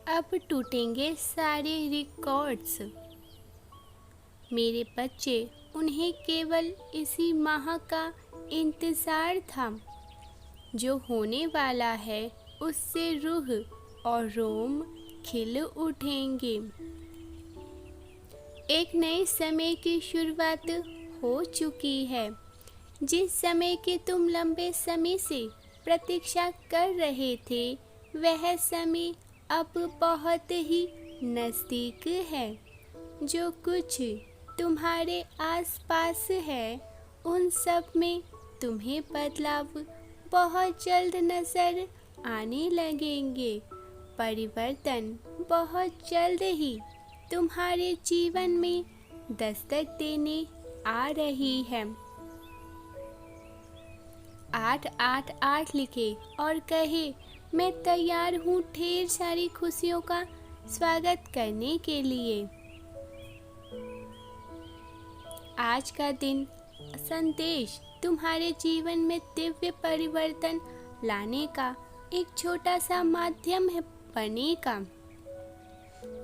अब टूटेंगे सारे रिकॉर्ड्स। मेरे बच्चे, उन्हें केवल इसी माह का इंतज़ार था। जो होने वाला है उससे रूह और रोम खिल उठेंगे। एक नए समय की शुरुआत हो चुकी है। जिस समय की तुम लंबे समय से प्रतीक्षा कर रहे थे, वह समय अब बहुत ही नज़दीक है। जो कुछ तुम्हारे आसपास है, उन सब में तुम्हें बदलाव बहुत जल्द नज़र आने लगेंगे। परिवर्तन बहुत जल्द ही तुम्हारे जीवन में दस्तक देने आ रही है। 888 लिखे और कहे, मैं तैयार हूँ ढेर सारी खुशियों का स्वागत करने के लिए। आज का दिन संदेश तुम्हारे जीवन में दिव्य परिवर्तन लाने का एक छोटा सा माध्यम है बनेगा।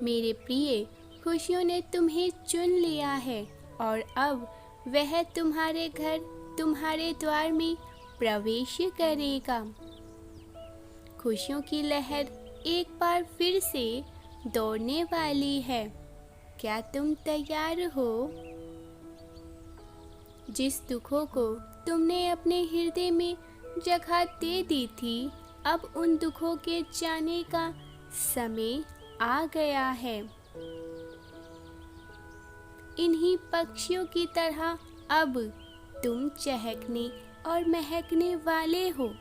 मेरे प्रिय, खुशियों ने तुम्हें चुन लिया है और अब वह तुम्हारे घर, तुम्हारे द्वार में प्रवेश करेगा। खुशियों की लहर एक बार फिर से दौड़ने वाली है। क्या तुम तैयार हो? जिस दुखों को तुमने अपने हृदय में जगह दे दी थी, अब उन दुखों के जाने का समय आ गया है। इन्हीं पक्षियों की तरह अब तुम चहकने और महकने वाले हो।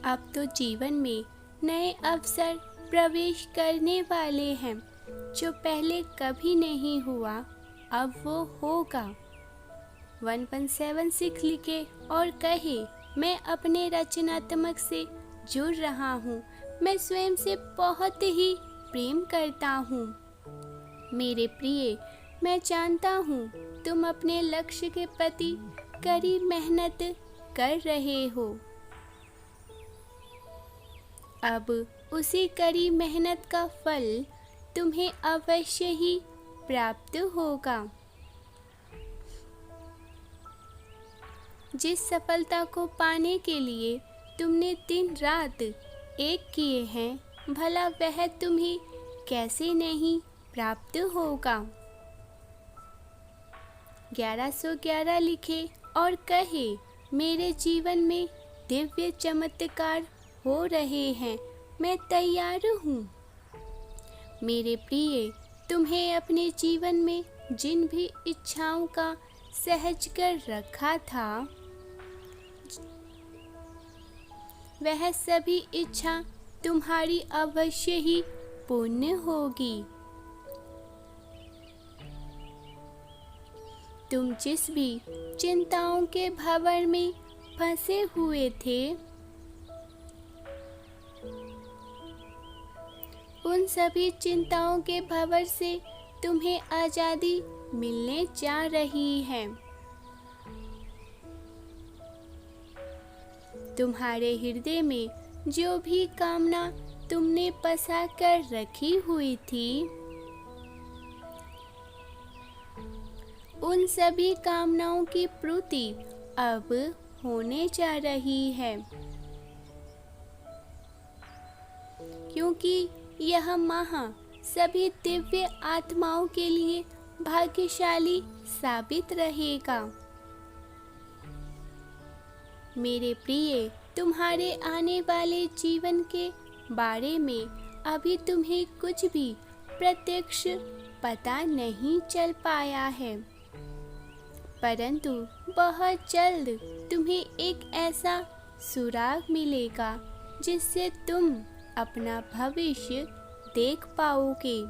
अब तो जीवन में नए अवसर प्रवेश करने वाले हैं। जो पहले कभी नहीं हुआ, अब वो होगा। 1176 लिखे और कहे, मैं अपने रचनात्मक से जुड़ रहा हूँ। मैं स्वयं से बहुत ही प्रेम करता हूँ। मेरे प्रिय, मैं जानता हूँ तुम अपने लक्ष्य के प्रति कड़ी मेहनत कर रहे हो। अब उसी कड़ी मेहनत का फल तुम्हें अवश्य ही प्राप्त होगा। जिस सफलता को पाने के लिए तुमने दिन रात एक किए हैं, भला वह तुम्हें कैसे नहीं प्राप्त होगा। 1111 लिखे और कहे, मेरे जीवन में दिव्य चमत्कार हो रहे हैं। मैं तैयार हूँ। मेरे प्रिय, तुम्हें अपने जीवन में जिन भी इच्छाओं का सहज कर रखा था, वह सभी इच्छा तुम्हारी अवश्य ही पूर्ण होगी। तुम जिस भी चिंताओं के भंवर में फंसे हुए थे, उन सभी चिंताओं के भंवर से तुम्हें आज़ादी मिलने जा रही है। तुम्हारे हृदय में जो भी कामना तुमने बसा कर रखी हुई थी, उन सभी कामनाओं की पूर्ति अब होने जा रही है। क्योंकि यह माह सभी दिव्य आत्माओं के लिए भाग्यशाली साबित रहेगा। मेरे प्रिय, तुम्हारे आने वाले जीवन के बारे में अभी तुम्हें कुछ भी प्रत्यक्ष पता नहीं चल पाया है, परंतु बहुत जल्द तुम्हें एक ऐसा सुराग मिलेगा जिससे तुम अपना भविष्य देख पाओगे।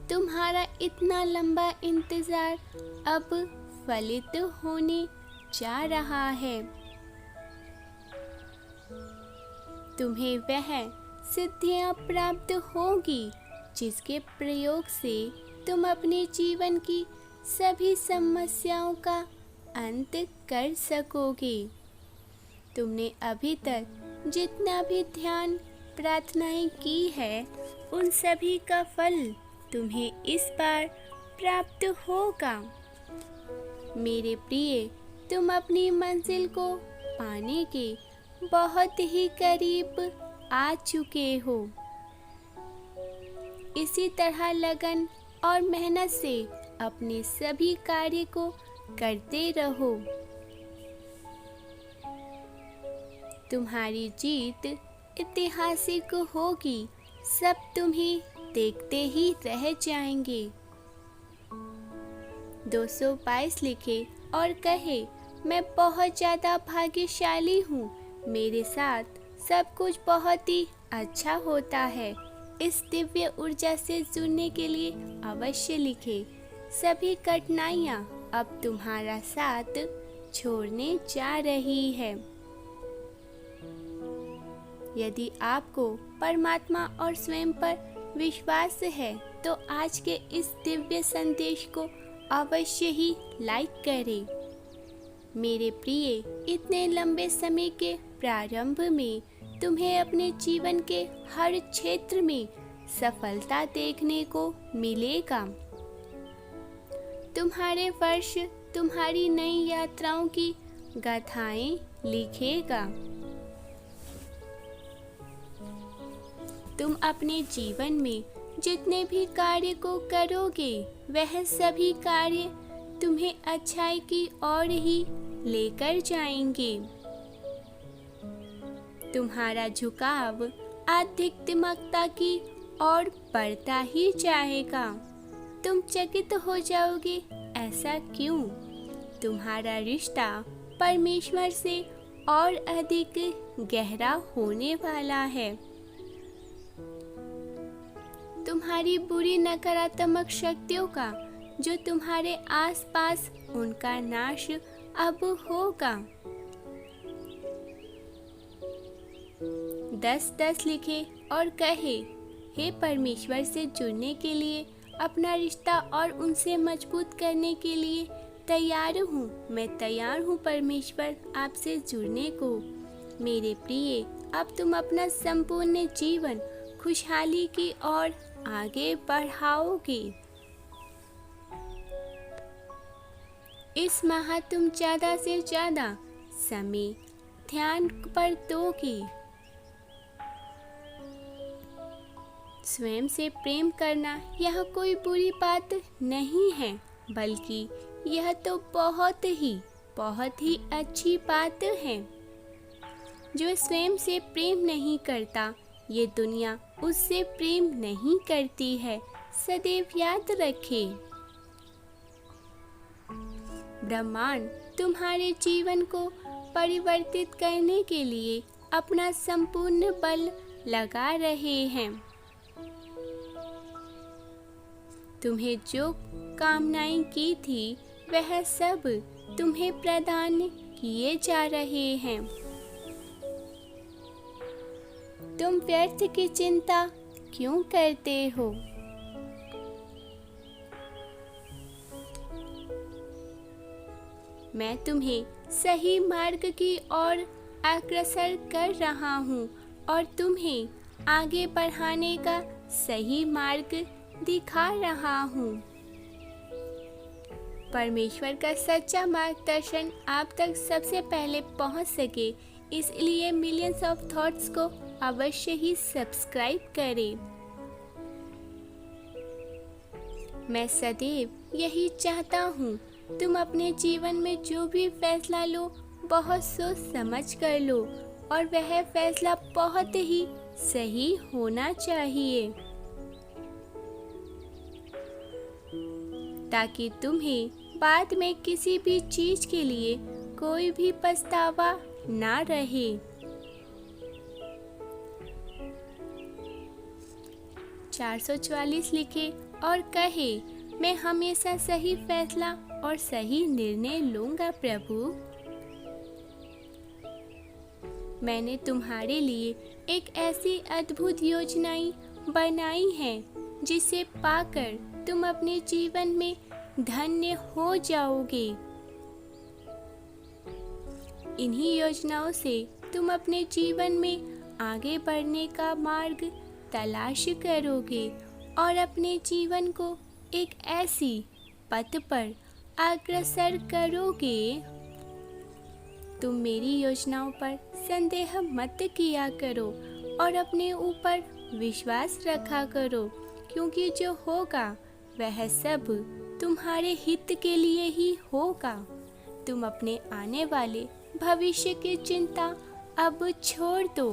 तुम्हारा इतना लंबा इंतजार अब फलित होने जा रहा है। तुम्हें वह सिद्धियां प्राप्त होगी जिसके प्रयोग से तुम अपने जीवन की सभी समस्याओं का अंत कर सकोगे। तुमने अभी तक जितना भी ध्यान प्रार्थनाएं की है, उन सभी का फल तुम्हें इस बार प्राप्त होगा। मेरे प्रिय, तुम अपनी मंजिल को पाने के बहुत ही करीब आ चुके हो। इसी तरह लगन और मेहनत से अपने सभी कार्य को करते रहो। तुम्हारी जीत ऐतिहासिक होगी, सब तुम्हें देखते ही रह जाएंगे। 222 लिखे और कहे, मैं बहुत ज़्यादा भाग्यशाली हूँ, मेरे साथ सब कुछ बहुत ही अच्छा होता है। इस दिव्य ऊर्जा से जुड़ने के लिए अवश्य लिखे, सभी कठिनाइयाँ अब तुम्हारा साथ छोड़ने जा रही है। यदि आपको परमात्मा और स्वयं पर विश्वास है तो आज के इस दिव्य संदेश को अवश्य ही लाइक करें। मेरे प्रिय, इतने लंबे समय के प्रारंभ में तुम्हें अपने जीवन के हर क्षेत्र में सफलता देखने को मिलेगा। तुम्हारे वर्ष तुम्हारी नई यात्राओं की गाथाएं लिखेगा। तुम अपने जीवन में जितने भी कार्य को करोगे, वह सभी कार्य तुम्हें अच्छाई की ओर ही लेकर जाएंगे। तुम्हारा झुकाव आध्यात्मिकता की ओर बढ़ता ही जाएगा। तुम चकित हो जाओगे, ऐसा क्यों? तुम्हारा रिश्ता परमेश्वर से और अधिक गहरा होने वाला है। तुम्हारी बुरी नकारात्मक शक्तियों का जो तुम्हारे आसपास, उनका नाश अब होगा। 10-10 लिखे और कहे, हे परमेश्वर से जुड़ने के लिए, अपना रिश्ता और उनसे मजबूत करने के लिए तैयार हूँ। मैं तैयार हूँ परमेश्वर, आपसे जुड़ने को। मेरे प्रिय, अब तुम अपना संपूर्ण जीवन खुशहाली की ओर आगे बढ़ाओगे। इस माह तुम ज़्यादा से ज़्यादा समय ध्यान पर दोगे। स्वयं से प्रेम करना यह कोई बुरी बात नहीं है, बल्कि यह तो बहुत ही अच्छी बात है। जो स्वयं से प्रेम नहीं करता, ये दुनिया उससे प्रेम नहीं करती है, सदैव याद रखे। ब्रह्मांड तुम्हारे जीवन को परिवर्तित करने के लिए अपना संपूर्ण बल लगा रहे हैं। तुम्हें जो कामनाएं की थी, वह सब तुम्हें प्रदान किए जा रहे हैं। तुम व्यर्थ की चिंता क्यों करते हो? मैं तुम्हें सही मार्ग की ओर अग्रसर कर रहा हूँ और तुम्हें आगे बढ़ाने का सही मार्ग दिखा रहा हूँ। परमेश्वर का सच्चा मार्गदर्शन आप तक सबसे पहले पहुँच सके, इसलिए मिलियंस ऑफ थॉट्स को अवश्य ही सब्सक्राइब करें। मैं सदैव यही चाहता हूँ, तुम अपने जीवन में जो भी फैसला लो, बहुत सोच समझ कर लो और वह फैसला बहुत ही सही होना चाहिए, ताकि तुम्हें बाद में किसी भी चीज के लिए कोई भी पछतावा ना रहे। (444) लिखे और कहे, मैं हमेशा सही फैसला और सही निर्णय लूंगा प्रभु। मैंने तुम्हारे लिए एक ऐसी अद्भुत योजनाएं बनाई है, जिसे पाकर तुम अपने जीवन में धन्य हो जाओगे। इन्हीं योजनाओं से तुम अपने जीवन में आगे बढ़ने का मार्ग तलाश करोगे और अपने जीवन को एक ऐसी पथ पर अग्रसर करोगे। तुम मेरी योजनाओं पर संदेह मत किया करो और अपने ऊपर विश्वास रखा करो, क्योंकि जो होगा वह सब तुम्हारे हित के लिए ही होगा। तुम अपने आने वाले भविष्य की चिंता अब छोड़ दो।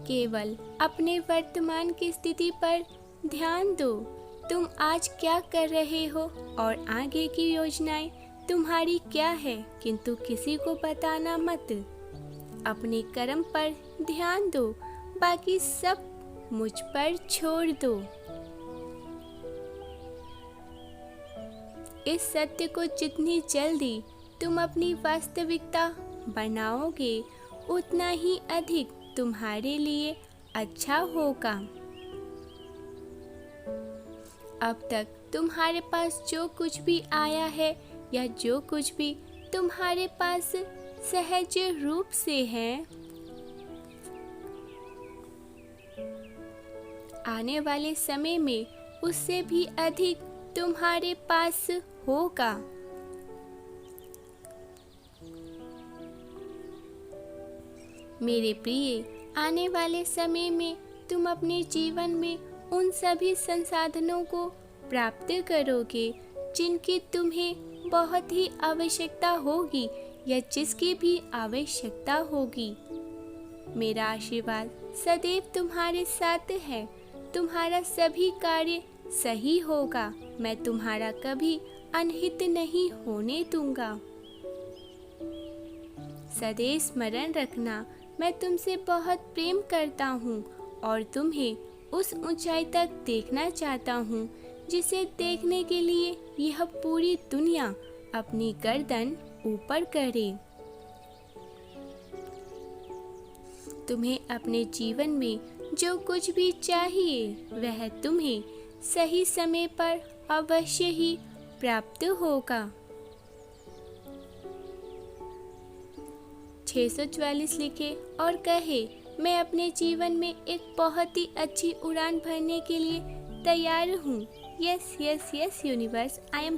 केवल अपने वर्तमान की स्थिति पर ध्यान दो। तुम आज क्या कर रहे हो और आगे की योजनाएं तुम्हारी क्या है, किंतु किसी को बताना मत। अपने कर्म पर ध्यान दो, बाकी सब मुझ पर छोड़ दो। इस सत्य को जितनी जल्दी तुम अपनी वास्तविकता बनाओगे, उतना ही अधिक तुम्हारे लिए अच्छा होगा। अब तक तुम्हारे पास जो कुछ भी आया है या जो कुछ भी तुम्हारे पास सहज रूप से है, आने वाले समय में उससे भी अधिक तुम्हारे पास होगा। मेरे प्रिय, आने वाले समय में तुम अपने जीवन में उन सभी संसाधनों को प्राप्त करोगे जिनकी तुम्हें बहुत ही आवश्यकता होगी या जिसकी भी आवश्यकता होगी। मेरा आशीर्वाद सदैव तुम्हारे साथ है। तुम्हारा सभी कार्य सही होगा। मैं तुम्हारा कभी अनहित नहीं होने दूंगा। सदैव स्मरण रखना, मैं तुमसे बहुत प्रेम करता हूँ और तुम्हें उस ऊंचाई तक देखना चाहता हूँ जिसे देखने के लिए यह पूरी दुनिया अपनी गर्दन ऊपर करे। तुम्हें अपने जीवन में जो कुछ भी चाहिए वह तुम्हें सही समय पर अवश्य ही प्राप्त होगा। 644 लिखे और कहे, मैं अपने जीवन में एक बहुत ही अच्छी उड़ान भरने के लिए तैयार हूँ। Yes yes yes universe, I am